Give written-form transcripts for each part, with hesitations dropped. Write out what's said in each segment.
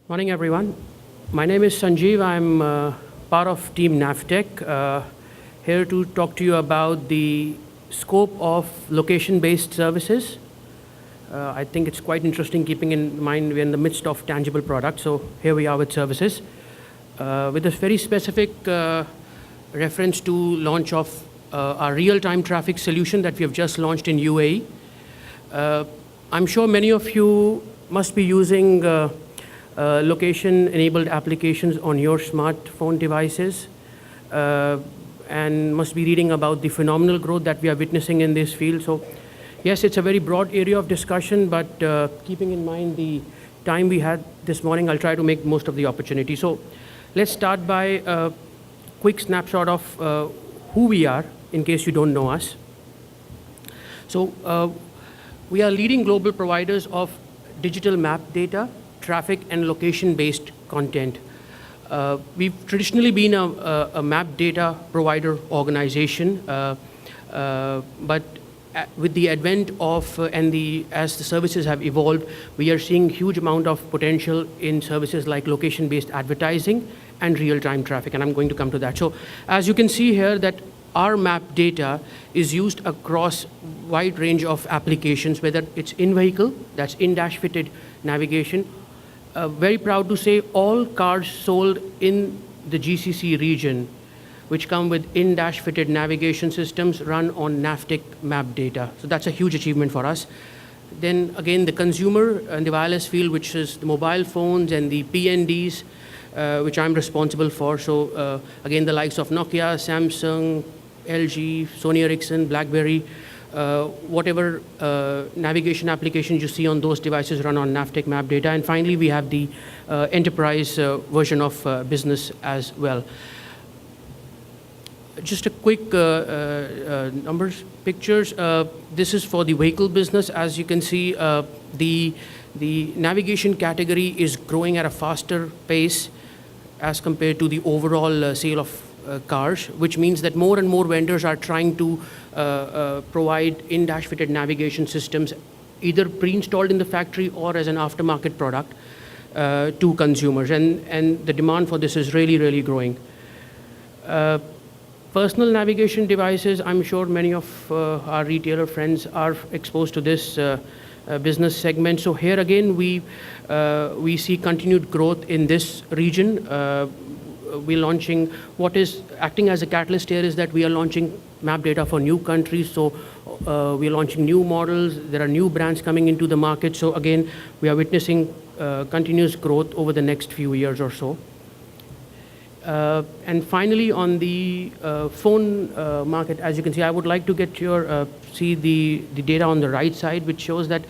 Morning, everyone. My name is Sanjiv. I'm part of Team Navteq, here to talk to you about the scope of location-based services. I think it's quite interesting, keeping in mind we're in the midst of tangible products. So here we are with services, with a very specific reference to launch of our real-time traffic solution that we have just launched in UAE. I'm sure many of you must be using location-enabled applications on your smartphone devices, and must be reading about the phenomenal growth that we are witnessing in this field. So, yes, it's a very broad area of discussion, but keeping in mind the time we had this morning, I'll try to make most of the opportunity. So, let's start by a quick snapshot of who we are, in case you don't know us. So, we are leading global providers of digital map data, traffic, and location-based content. We've traditionally been a map data provider organization, but with the advent of as the services have evolved, we are seeing huge amount of potential in services like location-based advertising and real-time traffic, and I'm going to come to that. So, as you can see here, that our map data is used across wide range of applications, whether it's in-vehicle, that's in-dash fitted navigation. Very proud to say all cars sold in the GCC region, which come with in-dash fitted navigation systems, run on Navteq map data. So that's a huge achievement for us. Then again, the consumer and the wireless field, which is the mobile phones and the PNDs, which I'm responsible for. So again, the likes of Nokia, Samsung, LG, Sony Ericsson, BlackBerry, whatever navigation applications you see on those devices run on Navteq map data. And finally, we have the enterprise version of business as well. Just a quick numbers, pictures. This is for the vehicle business. As you can see, the navigation category is growing at a faster pace as compared to the overall sale of cars, which means that more and more vendors are trying to provide in-dash fitted navigation systems, either pre-installed in the factory or as an aftermarket product to consumers. And the demand for this is really, really growing. Personal navigation devices, I'm sure many of our retailer friends are exposed to this business segment. So here again, we see continued growth in this region. We're launching, what is acting as a catalyst here is that we are launching map data for new countries. So we're launching new models. There are new brands coming into the market. So again, we are witnessing continuous growth over the next few years or so. And finally, on the phone market, as you can see, I would like to get your see the data on the right side, which shows that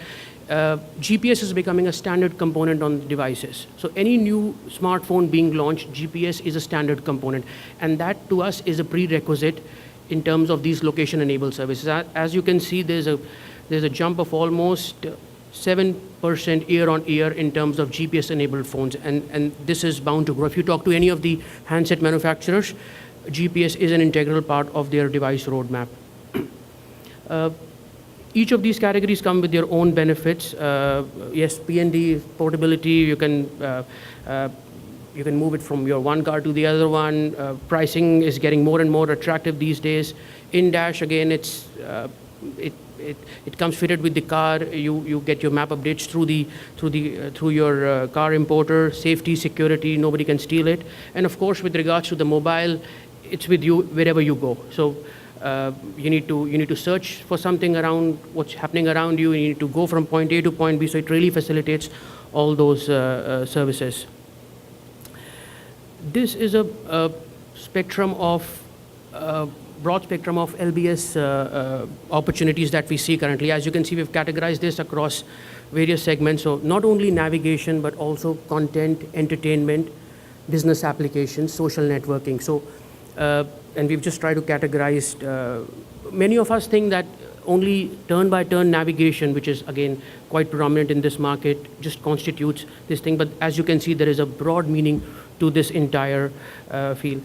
GPS is becoming a standard component on devices. So any new smartphone being launched, GPS is a standard component, and that to us is a prerequisite in terms of these location-enabled services. As you can see, there's a jump of almost 7% year on year in terms of GPS-enabled phones, and this is bound to grow. If you talk to any of the handset manufacturers, GPS is an integral part of their device roadmap. Each of these categories come with their own benefits. Yes, PND portability, you can move it from your one car to the other one. Pricing is getting more and more attractive these days. In-dash, again, it comes fitted with the car. You get your map updates through your car importer. Safety, security, nobody can steal it. And of course, with regards to the mobile, it's with you wherever you go. So you need to search for something around what's happening around you. You need to go from point A to point B. So it really facilitates all those services. This is a spectrum of broad spectrum of LBS opportunities that we see currently. As you can see, we've categorized this across various segments. So not only navigation, but also content, entertainment, business applications, social networking. So, and we've just tried to categorize. Many of us think that only turn-by-turn navigation, which is again quite predominant in this market, just constitutes this thing. But as you can see, there is a broad meaning to this entire field.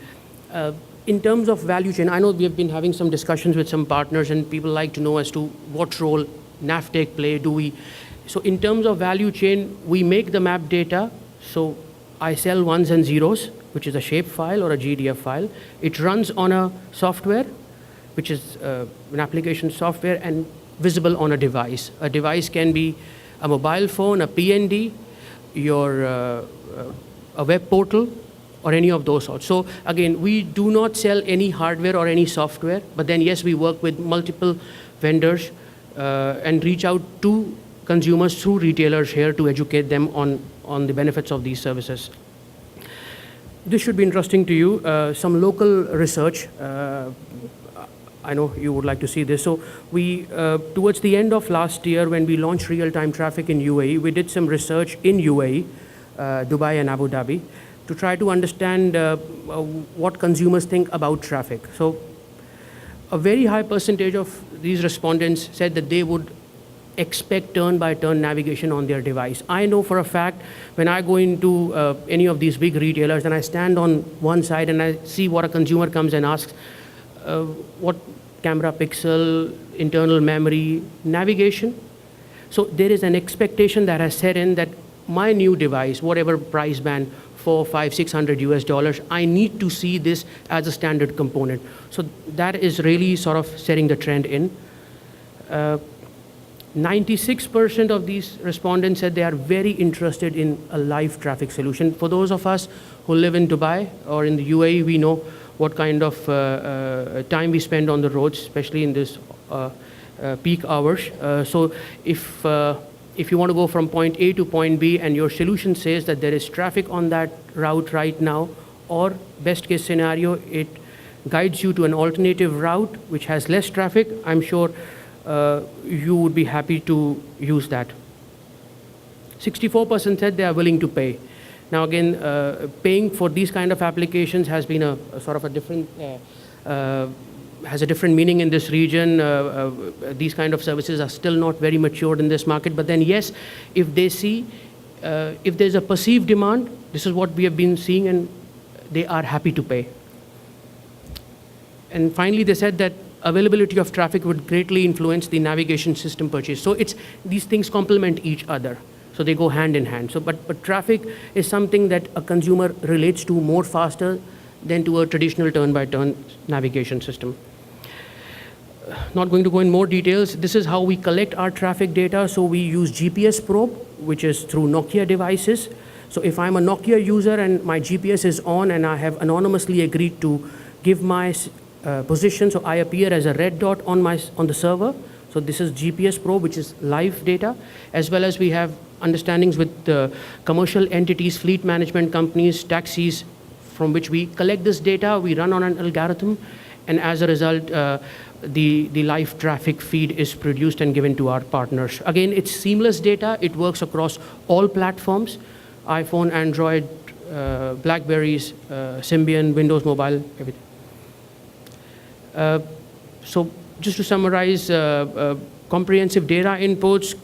In terms of value chain, I know we have been having some discussions with some partners, and people like to know as to what role Navteq play. So in terms of value chain, we make the map data, So I sell ones and zeros, which is a shape file or a GDF file. It runs on a software, which is an application software, and visible on a device. A device can be a mobile phone, a PND, a web portal, or any of those sorts. So again, we do not sell any hardware or any software, but then yes, we work with multiple vendors and reach out to consumers through retailers here to educate them on the benefits of these services. This should be interesting to you. Some local research. I know you would like to see this. So we, towards the end of last year, when we launched real-time traffic in UAE, we did some research in UAE, Dubai and Abu Dhabi, to try to understand what consumers think about traffic. So a very high percentage of these respondents said that they would expect turn-by-turn navigation on their device. I know for a fact when I go into any of these big retailers and I stand on one side and I see what a consumer comes and asks, what camera pixel, internal memory, navigation. So there is an expectation that has set in that my new device, whatever price band, $400, $500, $600, I need to see this as a standard component. So that is really sort of setting the trend in. 96% of these respondents said they are very interested in a live traffic solution. For those of us who live in Dubai or in the UAE, we know what kind of time we spend on the roads, especially in this peak hours. So if you want to go from point A to point B and your solution says that there is traffic on that route right now, or best case scenario, it guides you to an alternative route which has less traffic, I'm sure you would be happy to use that. 64% said they are willing to pay. Now again, paying for these kind of applications has been a sort of a different, has a different meaning in this region. These kind of services are still not very matured in this market. But then yes, if they see, if there's a perceived demand, this is what we have been seeing, and they are happy to pay. And finally, they said that availability of traffic would greatly influence the navigation system purchase. So these things complement each other. So they go hand in hand. So, but traffic is something that a consumer relates to more faster than to a traditional turn-by-turn navigation system. Not going to go in more details. This is how we collect our traffic data. So we use GPS probe, which is through Nokia devices. So if I'm a Nokia user and my GPS is on and I have anonymously agreed to give my position, so I appear as a red dot on the server. So this is GPS probe, which is live data, as well as we have understandings with commercial entities, fleet management companies, taxis, from which we collect this data, we run on an algorithm, and as a result, the live traffic feed is produced and given to our partners. Again, it's seamless data. It works across all platforms, iPhone, Android, Blackberries, Symbian, Windows Mobile, everything. So just to summarize, comprehensive data inputs,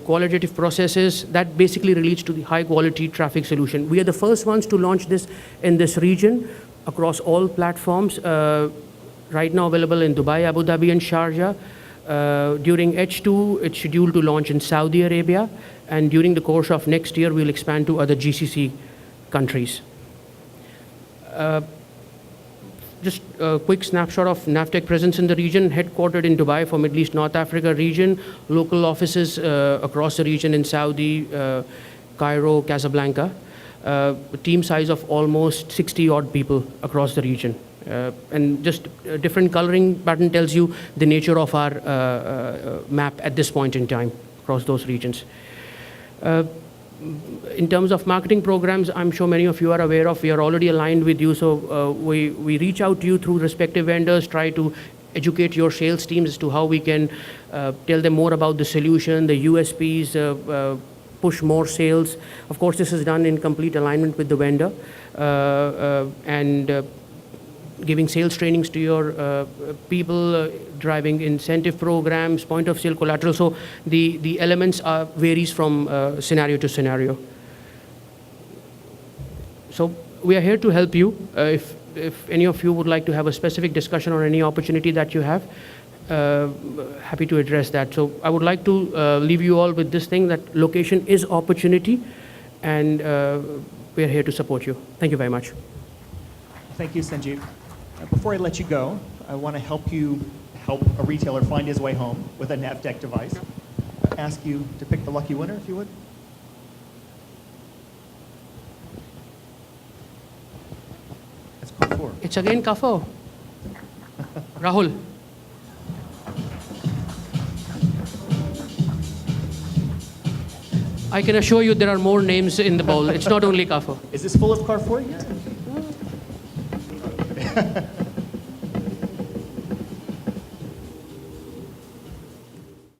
qualitative processes, that basically relates to the high quality traffic solution. We are the first ones to launch this in this region across all platforms, right now available in Dubai, Abu Dhabi and Sharjah. During H2, it's scheduled to launch in Saudi Arabia, and during the course of next year, we'll expand to other GCC countries. Just a quick snapshot of Navteq presence in the region, headquartered in Dubai for Middle East North Africa region, local offices across the region in Saudi, Cairo, Casablanca, a team size of almost 60 odd people across the region. And just a different coloring pattern tells you the nature of our map at this point in time across those regions. In terms of marketing programs, I'm sure many of you are aware of, we are already aligned with you, so we reach out to you through respective vendors, try to educate your sales teams as to how we can tell them more about the solution, the USPs, push more sales. Of course, this is done in complete alignment with the vendor, and giving sales trainings to your people, driving incentive programs, point of sale collateral. So the elements varies from scenario to scenario. So we are here to help you. If any of you would like to have a specific discussion on any opportunity that you have, happy to address that. So I would like to leave you all with this thing, that location is opportunity, and we're here to support you. Thank you very much. Thank you, Sanjiv. Before I let you go, I want to help a retailer find his way home with a Navteq device. Ask you to pick the lucky winner, if you would. That's code 4. It's again Kafo. Rahul. I can assure you there are more names in the bowl. It's not only Kafo. Is this full of car 4 yet?